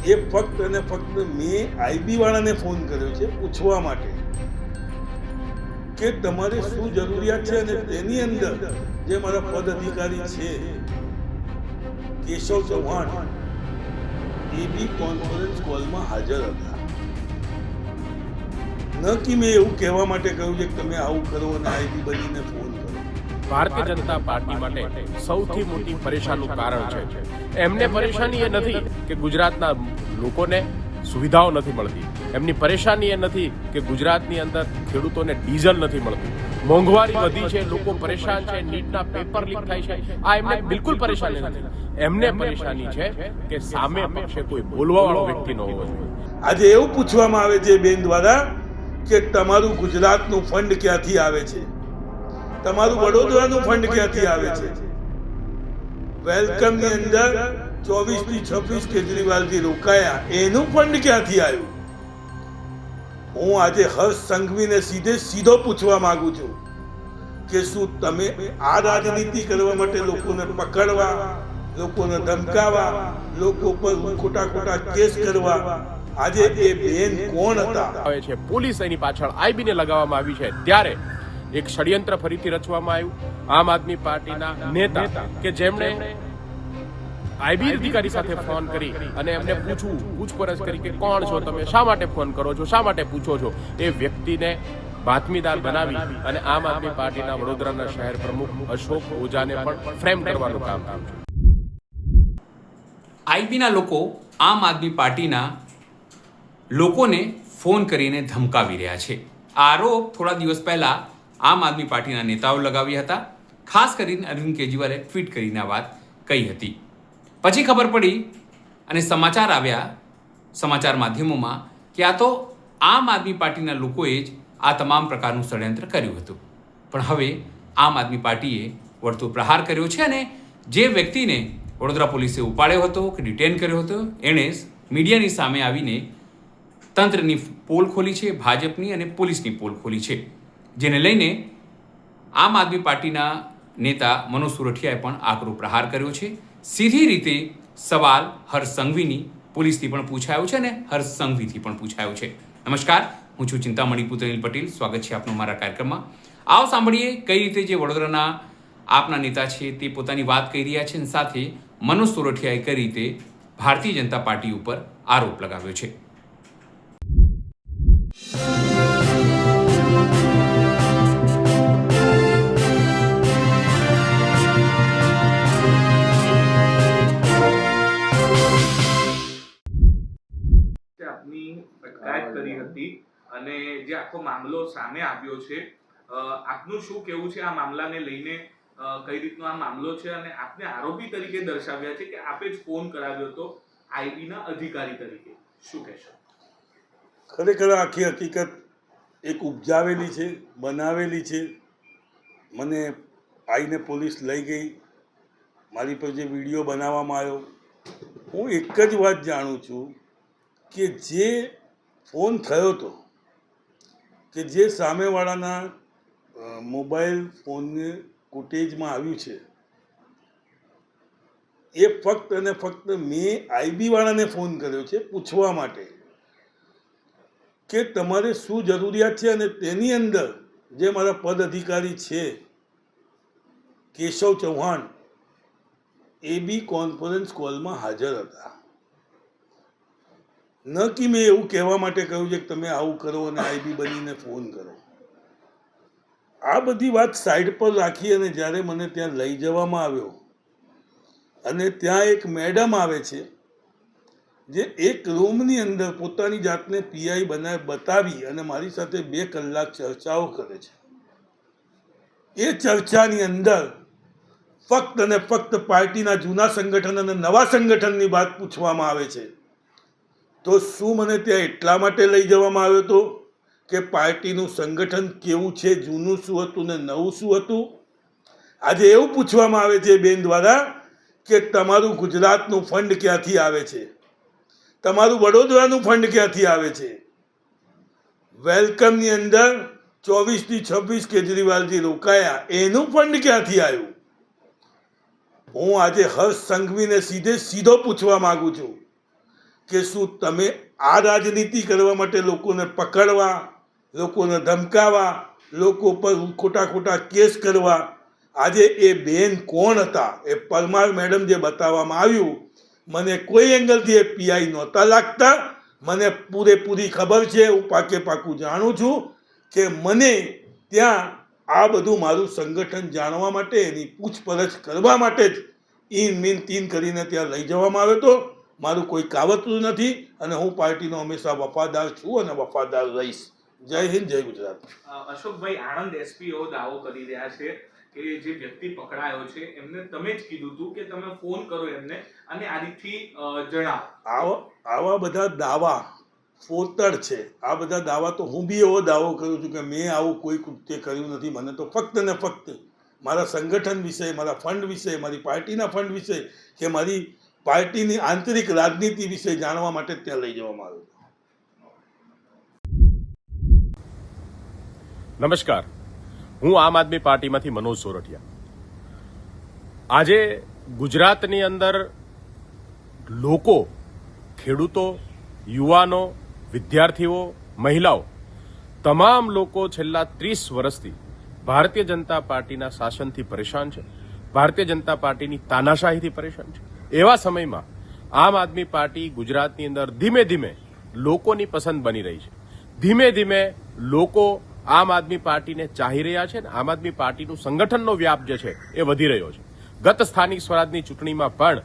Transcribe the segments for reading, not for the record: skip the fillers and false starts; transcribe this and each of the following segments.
એ ફક્ત અને ફક્ત મેં આઈબી વાળાને ફોન કર્યો છે પૂછવા માટે કે તમારે શું જરૂરિયાત છે, અને તેની અંદર જે મારા પદ અધિકારી છે કેશવ ચૌહાણ એ બી કોન્ફરન્સ કોલમાં હાજર હતા. ન કે મેં એવું કહેવા માટે કહ્યું છે કે તમે આવું કરો અને આઈબી બનીને ફોન કરો. ભારતીય જનતા પાર્ટી માટે સૌથી મોટી પરેશાનીનું કારણ છે એમને પરેશાની એ નથી કે ગુજરાતના લોકોને સુવિધાઓ નથી મળતી, એમની પરેશાની એ નથી કે ગુજરાતની અંદર ખેડૂતોને ડીઝલ નથી મળતું, મોંઘવારી વધી છે, લોકો પરેશાન છે, નીટના પેપર લીક થાય છે. આ એમને બિલકુલ પરેશાની નથી. એમને પરેશાની છે કે સામે પક્ષે કોઈ બોલવાવાળો વ્યક્તિ ન હોવો જોઈએ. આજે એવું પૂછવામાં આવે છે બેન દ્વારા કે તમારું ગુજરાતનું ફંડ ક્યાંથી આવે છે, તમારું વડોદરાનું ફંડ ક્યાંથી આવે છે. વેલકમની અંદર 24 થી 26 કેજરીવાલજી રોકાયા, એનું ફંડ ક્યાંથી આવ્યું? હું આજે હર્ષ સંઘવીને સીધો પૂછવા માંગુ છું કે શું તમે આ રાજનીતિ કરવા માટે લોકોને પકડવા, લોકોને ધમકાવવા, લોકો પર ખોટા કેસ કરવા, આજે એ બેન કોણ હતા? આવે છે પોલીસ એની પાછળ આઈબીને લગાવવામાં આવી છે, ત્યારે એક ષડયંત્ર ફરીથી રચવામાં આવ્યું. આમ આદમી પાર્ટીના નેતા કે જેમણે આઈબી અધિકારી સાથે ફોન કરી અને એમને પૂછપરછ કરી કે કોણ છો તમે, શા માટે ફોન કરો છો, શા માટે પૂછો છો, એ વ્યક્તિને બાતમીદાર બનાવી અને આમ આદમી પાર્ટીના વડોદરાના શહેર પ્રમુખ અશોક ઓઝાને પણ ફ્રેમ કરવાનું કામ કર્યું છે. આઈબીના લોકો આમ આદમી પાર્ટીના લોકોને ફોન કરીને ધમકાવી રહ્યા છે. આરોપ થોડા દિવસ પહેલા આમ આદમી પાર્ટીના નેતાઓ લગાવ્યા હતા. ખાસ કરીને અરવિંદ કેજરીવાલે ટ્વીટ કરીને વાત કહી હતી. પછી ખબર પડી અને સમાચાર આવ્યા સમાચાર માધ્યમોમાં કે આ તો આમ આદમી પાર્ટીના લોકોએ જ આ તમામ પ્રકારનું ષડયંત્ર કર્યું હતું. પણ હવે આમ આદમી પાર્ટીએ વળતો પ્રહાર કર્યો છે અને જે વ્યક્તિને વડોદરા પોલીસે ઉપાડ્યો હતો કે ડિટેન કર્યો હતો, એણે મીડિયાની સામે આવીને તંત્રની પોલ ખોલી છે, ભાજપની અને પોલીસની પોલ ખોલી છે, જેને લઈને આમ આદમી પાર્ટીના નેતા મનોજ સુરઠિયાએ પણ આકરો પ્રહાર કર્યો છે. સીધી રીતે સવાલ હર્ષ સંઘવીની પોલીસથી પણ પૂછાયો છે અને હર્ષ સંઘવીથી પણ પૂછાયો છે. નમસ્કાર, હું છું ચિંતામણી પુતનિલ પટેલ. સ્વાગત છે આપનું મારા કાર્યક્રમમાં. આવો સાંભળીએ કઈ રીતે જે વડોદરાના આપના નેતા છે તે પોતાની વાત કહી રહ્યા છે અને સાથે મનોજ સુરઠિયાએ કઈ રીતે ભારતીય જનતા પાર્ટી ઉપર આરોપ લગાવ્યો છે. આપની અટકાયત કરી હતી અને જે આખો મામલો સામે આવ્યો છે, આપનું શું કહેવું છે આ મામલાને લઈને? કઈ રીતનો આ મામલો છે અને આપને આરોપી તરીકે દર્શાવ્યા છે કે આપે જ ફોન કરાવ્યો હતો આઈબીના અધિકારી તરીકે, શું કહેશો? ખરેખર આખી હકીકત એક ઉપજાવેલી છે, બનાવેલી છે. મને આઈને પોલીસ લઈ ગઈ, મારી પર જે વિડીયો બનાવવામાં આવ્યો, હું એક જ વાત જાણું છું કે જે ફોન થયો હતો, કે જે સામેવાળાના મોબાઈલ ફોનને ફૂટેજમાં આવ્યું છે, એ ફક્ત અને ફક્ત મેં આઈબી વાળાને ફોન કર્યો છે પૂછવા માટે કે તમારે શું જરૂરિયાત છે, અને તેની અંદર જે મારા પદ અધિકારી છે કેશવ ચૌહાણ એ બી કોન્ફરન્સ કોલમાં હાજર હતા. ન કે મેં એવું કહેવા માટે કહ્યું છે કે તમે આવું કરો અને આઈબી બનીને ફોન કરો. આ બધી વાત સાઈડ પર રાખી અને જ્યારે મને ત્યાં લઈ જવામાં આવ્યો અને ત્યાં એક મેડમ આવે છે જે એક રૂમની અંદર પોતાની જાતને પીઆઈ બતાવી અને મારી સાથે 2 કલાક ચર્ચાઓ કરે છે. એ ચર્ચાની અંદર ફક્ત અને ફક્ત પાર્ટીના જૂના સંગઠન અને નવા સંગઠનની વાત પૂછવામાં આવે છે. તો શું મને ત્યાં એટલા માટે લઈ જવામાં આવ્યો હતો કે પાર્ટીનું સંગઠન કેવું છે, જૂનું શું હતું ને નવું શું હતું? આજે એવું પૂછવામાં આવે છે બેન દ્વારા કે તમારું ગુજરાતનું ફંડ ક્યાંથી આવે છે, તમારું વડોદરાનું ફંડ ક્યાંથી આવે છે. વેલકમની અંદર 24 થી 26 કેજરીવાલજી રોકાયા, એનું ફંડ ક્યાંથી આવ્યું? હું આજે હર્ષ સંઘવીને સીધો પૂછવા માંગુ છું કે શું તમે આ રાજનીતિ કરવા માટે લોકોને પકડવા, લોકોને ધમકાવા, લોકો પર ખોટા ખોટા કેસ કરવા? આજે એ બેન કોણ હતા, એ પરમાર મેડમ જે બતાવવામાં આવ્યું, મને કોઈ એંગલથી એ પીઆઈ નહોતા લાગતા. મને પૂરેપૂરી ખબર છે, હું પાકું જાણું છું કે મને ત્યાં આ બધું મારું સંગઠન જાણવા માટે, એની પૂછપરછ કરવા માટે જ ઈન મીન તીન કરીને ત્યાં લઈ જવામાં આવ્યો હતો. મારું કોઈ કાવતરું નથી અને હું પાર્ટીનો હંમેશા વફાદાર છું અને વફાદાર રહીશ. જય હિન્દ, જય ગુજરાત. અશોકભાઈ, આણંદ એસપી એવો દાવો કરી રહ્યા છે કે જે વ્યક્તિ પકડાયો છે એમને તમે જ કીધું હતું કે તમે ફોન કરો એમને અને આ રીતથી જણાવો. આવા બધા દાવા ફોતર છે. આ બધા દાવા તો હું બી એવો દાવો કરું છું કે મેં આવું કોઈ કૃત્ય કર્યું નથી. મને તો ફક્ત ને ફક્ત મારા સંગઠન વિશે, મારા ફંડ વિશે, મારી પાર્ટીના ફંડ વિશે કે મારી પાર્ટીની આંતરિક રાજનીતિ વિશે જાણવા માટે ત્યાં લઈ જવામાં આવ્યું. નમસ્કાર, હું આમ આદમી પાર્ટીમાંથી મનોજ સોરઠિયા. આજે ગુજરાતની અંદર લોકો, ખેડૂતો, યુવાનો, વિદ્યાર્થીઓ, મહિલાઓ, તમામ લોકો છેલ્લા 30 વર્ષથી ભારતીય જનતા પાર્ટીના શાસનથી પરેશાન છે, ભારતીય જનતા પાર્ટીની તાનાશાહીથી પરેશાન છે. એવા સમયમાં આમ આદમી પાર્ટી ગુજરાતની અંદર ધીમે ધીમે લોકોની પસંદ બની રહી છે. ધીમે ધીમે લોકો આમ આદમી પાર્ટીને ચાહી રહ્યા છે અને આમ આદમી પાર્ટીનું સંગઠનનો વ્યાપ જે છે એ વધી રહ્યો છે. ગત સ્થાનિક સ્વરાજની ચૂંટણીમાં પણ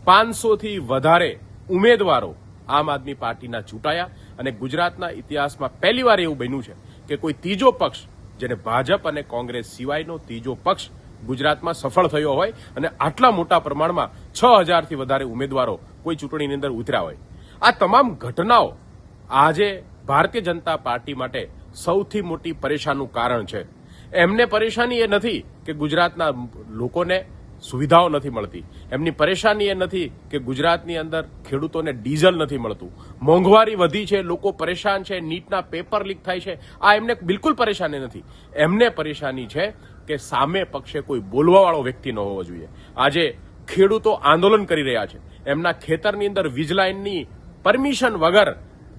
500થી વધારે ઉમેદવારો આમ આદમી પાર્ટીના ચૂંટાયા અને ગુજરાતના ઇતિહાસમાં પહેલીવાર એવું બન્યું છે કે કોઈ ત્રીજો પક્ષ, જેને ભાજપ અને કોંગ્રેસ સિવાયનો ત્રીજો પક્ષ ગુજરાતમાં સફળ થયો હોય અને આટલા મોટા પ્રમાણમાં 6000થી વધારે ઉમેદવારો કોઈ ચૂંટણીની અંદર ઉતર્યા હોય. આ તમામ ઘટનાઓ આજે ભારતીય જનતા પાર્ટી માટે સૌથી મોટી પરેશાનનું કારણ છે. એમને પરેશાની એ નથી કે ગુજરાતના લોકોને સુવિધાઓ નથી મળતી. એમની પરેશાની એ નથી કે ગુજરાતની અંદર ખેડૂતોને ડીઝલ નથી મળતું. મોંઘવારી વધી છે, લોકો પરેશાન છે, નીટના પેપર લીક થાય છે. આ એમને બિલકુલ પરેશાની નથી. એમને પરેશાની છે કે સામે પક્ષે કોઈ બોલવાવાળો વ્યક્તિ ન હોવો જોઈએ. આજે ખેડૂતો આંદોલન કરી રહ્યા છે. એમના ખેતરની અંદર વીજ લાઇનની પરમિશન વગર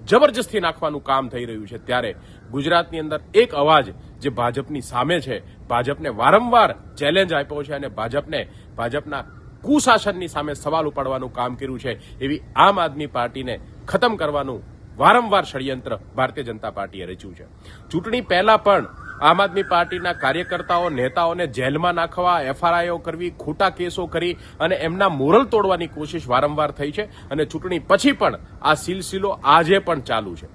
જબરજસ્તી નાખવાનું કામ થઈ રહ્યું છે. ત્યારે ગુજરાતની અંદર એક અવાજ જે ભાજપની સામે છે, ભાજપને વારંવાર ચેલેન્જ આપ્યો છે અને ભાજપના કુશાસનની સામે સવાલ ઉપાડવાનું કામ કર્યું છે, એવી આમ આદમી પાર્ટીને ખતમ કરવાનું વારંવાર ષડયંત્ર ભારતીય જનતા પાર્ટીએ રચ્યું છે. ચૂંટણી પહેલા પણ આમ આદમી પાર્ટીના કાર્યકર્તાઓ, નેતાઓને જેલમાં નાખવા, એફઆરઆઈઓ કરવી, ખોટા કેસો કરી અને એમના મોરલ તોડવાની કોશિશ વારંવાર થઈ છે અને ચૂંટણી પછી પણ આ સિલસિલો આજે પણ ચાલુ છે.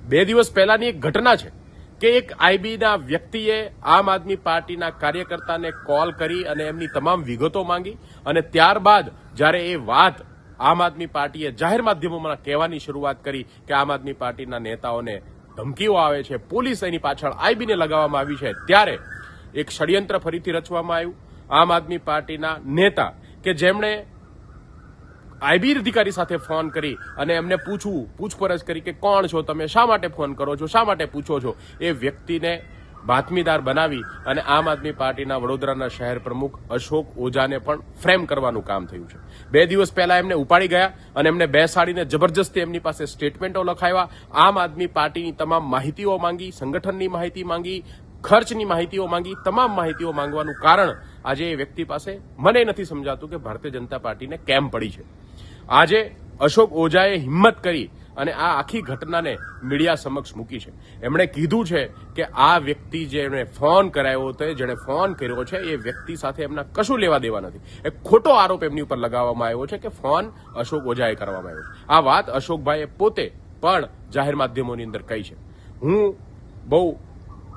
2 દિવસ પહેલાની એક ઘટના છે કે એક આઈબીના વ્યક્તિએ આમ આદમી પાર્ટીના કાર્યકર્તાને કોલ કરી અને એમની તમામ વિગતો માંગી અને ત્યારબાદ જ્યારે એ વાત આમ આદમી પાર્ટીએ જાહેર માધ્યમોમાં કહેવાની શરૂઆત કરી કે આમ આદમી પાર્ટીના નેતાઓને ધમકીઓ આવે છે, પોલીસ એની પાછળ આઈબીને લગાવવામાં આવી છે, ત્યારે એક ષડયંત્ર ફરીથી રચવામાં આવ્યું. આમ આદમી પાર્ટીના નેતા કે જેમણે આઈબી અધિકારી સાથે ફોન કરી અને એમને પૂછપરછ કરી કે કોણ છો તમે, શા માટે ફોન કરો છો, શા માટે પૂછો છો, એ વ્યક્તિને બાતમીદાર બનાવી અને આમ આદમી પાર્ટીના વડોદરાના શહેર પ્રમુખ અશોક ઓઝાને પણ ફ્રેમ કરવાનું કામ થયું છે. 2 દિવસ પહેલા એમને ઉપાડી ગયા અને એમને બેસાડીને જબરજસ્તી એમની પાસે સ્ટેટમેન્ટો લખાવ્યા. આમ આદમી પાર્ટીની તમામ માહિતીઓ માંગી, સંગઠનની માહિતી માંગી, ખર્ચની માહિતીઓ માંગી. તમામ માહિતીઓ માંગવાનું કારણ આજે એ વ્યક્તિ પાસે મને નથી સમજાતું કે ભારતીય જનતા પાર્ટીને કેમ પડી છે. આજે અશોક ઓઝાએ હિંમત કરી અને આ આખી ઘટનાને મીડિયા સમક્ષ મૂકી છે. એમણે કીધું છે કે આ વ્યક્તિ જેણે ફોન કરાયો હતો, જેણે ફોન કર્યો છે, એ વ્યક્તિ સાથે એમના કશું લેવા દેવા નથી. એક ખોટો આરોપ એમની ઉપર લગાવવામાં આવ્યો છે કે ફોન અશોક ઓઝાએ કરવામાં આવ્યો છે. આ વાત અશોકભાઈએ પોતે પણ જાહેર માધ્યમોની અંદર કહી છે. હું બહુ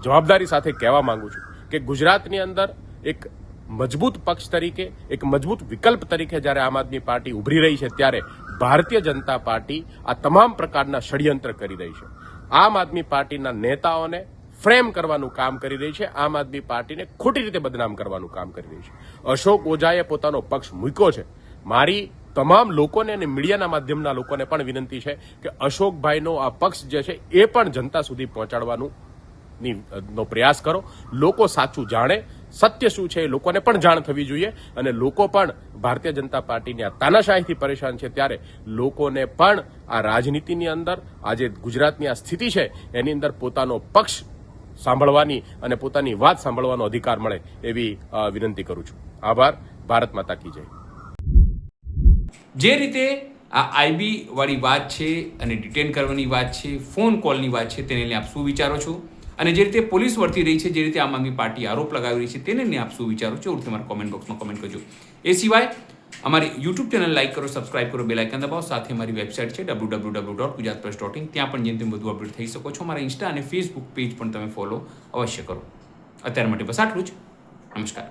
જવાબદારી સાથે કહેવા માંગુ છું કે ગુજરાતની અંદર એક મજબૂત પક્ષ તરીકે, એક મજબૂત વિકલ્પ તરીકે જ્યારે આમ આદમી પાર્ટી ઉભરી રહી છે, ત્યારે ભારતીય જનતા પાર્ટી આ તમામ પ્રકારના ષડયંત્ર કરી રહી છે. આમ આદમી પાર્ટીના નેતાઓને ફ્રેમ કરવાનું કામ કરી રહી છે, આમ આદમી પાર્ટીને ખોટી રીતે બદનામ કરવાનું કામ કરી રહી છે. અશોક ઓઝાએ પોતાનો પક્ષ મૂક્યો છે. મારી તમામ લોકોને અને મીડિયાના માધ્યમના લોકોને પણ વિનંતી છે કે અશોકભાઈનો આ પક્ષ જે છે એ પણ જનતા સુધી પહોંચાડવાનું નો પ્રયાસ કરો. લોકો સાચું જાણે, સત્ય શું છે એ લોકોને પણ જાણ થવી જોઈએ અને લોકો પણ ભારતીય જનતા પાર્ટીની આ તાનાશાહીથી પરેશાન છે ત્યારે લોકોને પણ આ રાજનીતિની અંદર આજે ગુજરાતની આ સ્થિતિ છે એની અંદર પોતાનો પક્ષ સાંભળવાની અને પોતાની વાત સાંભળવાનો અધિકાર મળે એવી વિનંતી કરું છું. આભાર. ભારત માતા કી જય. જે રીતે આ આઈબી વાળી વાત છે અને ડિટેન કરવાની વાત છે, ફોન કોલની વાત છે, તેને લઈને આપ શું વિચારો છો? અને જે રીતે પોલીસ વર્તી રહી છે, જે રીતે આમ આદમી પાર્ટી આરોપ લગાવી રહી છે, તેને લઈને આપ શું વિચારો છો? જરૂરથી અમારા કોમેન્ટ બોક્સમાં કોમેન્ટ કરજો. એ સિવાય અમારી યુટ્યુબ ચેનલ લાઈક કરો, સબસ્ક્રાઇબ કરો, બેલ આઇકન દબાવો. સાથે અમારી વેબસાઇટ છે www.gujaratpress.in. ત્યાં પણ જેમ તેમ બધું અપડેટ થઈ શકો છો. અમારા ઇન્સ્ટા અને ફેસબુક પેજ પણ તમે ફોલો અવશ્ય કરો. અત્યાર માટે બસ આટલું જ. નમસ્કાર.